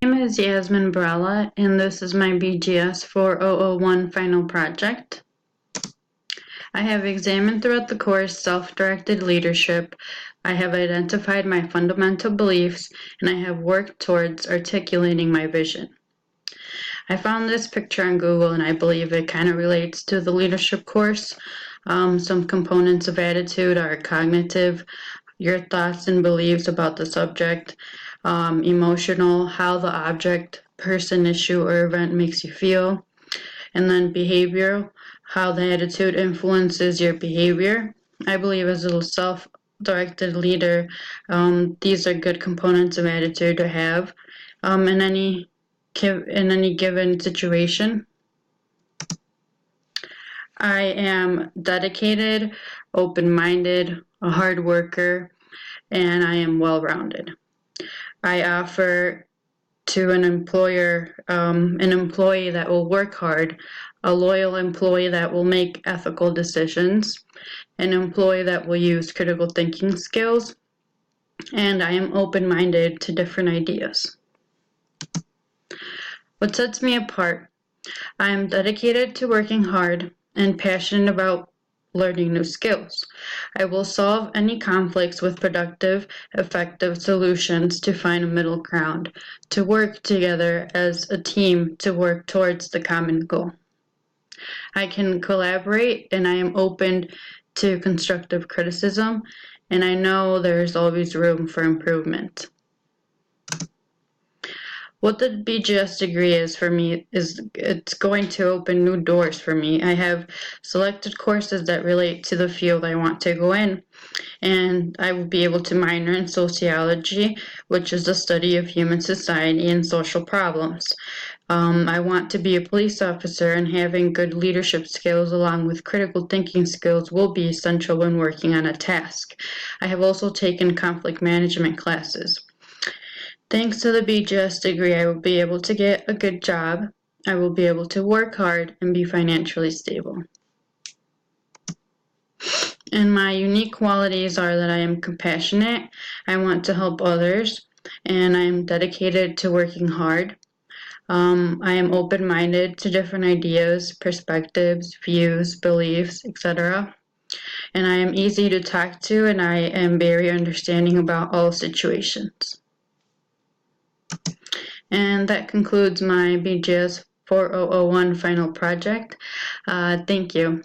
My name is Yasmin Barella, and this is my BGS 4001 final project. I have examined throughout the course self-directed leadership. I have identified my fundamental beliefs, and I have worked towards articulating my vision. I found this picture on Google, and I believe it kind of relates to the leadership course. Some components of attitude are cognitive, your thoughts and beliefs about the subject, emotional, how the object, person, issue, or event makes you feel, and then behavioral, how the attitude influences your behavior. I believe as a self-directed leader, these are good components of attitude to have in any given situation. I am dedicated, open-minded, a hard worker, and I am well-rounded. I offer to an employer an employee that will work hard, a loyal employee that will make ethical decisions, an employee that will use critical thinking skills, and I am open-minded to different ideas. What sets me apart? I am dedicated to working hard and passionate about learning new skills. I will solve any conflicts with productive, effective solutions to find a middle ground, to work together as a team to work towards the common goal. I can collaborate and I am open to constructive criticism, and I know there's always room for improvement. What the BGS degree is for me is it's going to open new doors for me. I have selected courses that relate to the field I want to go in, and I will be able to minor in sociology, which is the study of human society and social problems. I want to be a police officer, and having good leadership skills along with critical thinking skills will be essential when working on a task. I have also taken conflict management classes. Thanks to the BGS degree, I will be able to get a good job. I will be able to work hard and be financially stable. And my unique qualities are that I am compassionate, I want to help others, and I am dedicated to working hard. I am open-minded to different ideas, perspectives, views, beliefs, etc. And I am easy to talk to, and I am very understanding about all situations. And that concludes my BGS 4001 final project. Thank you.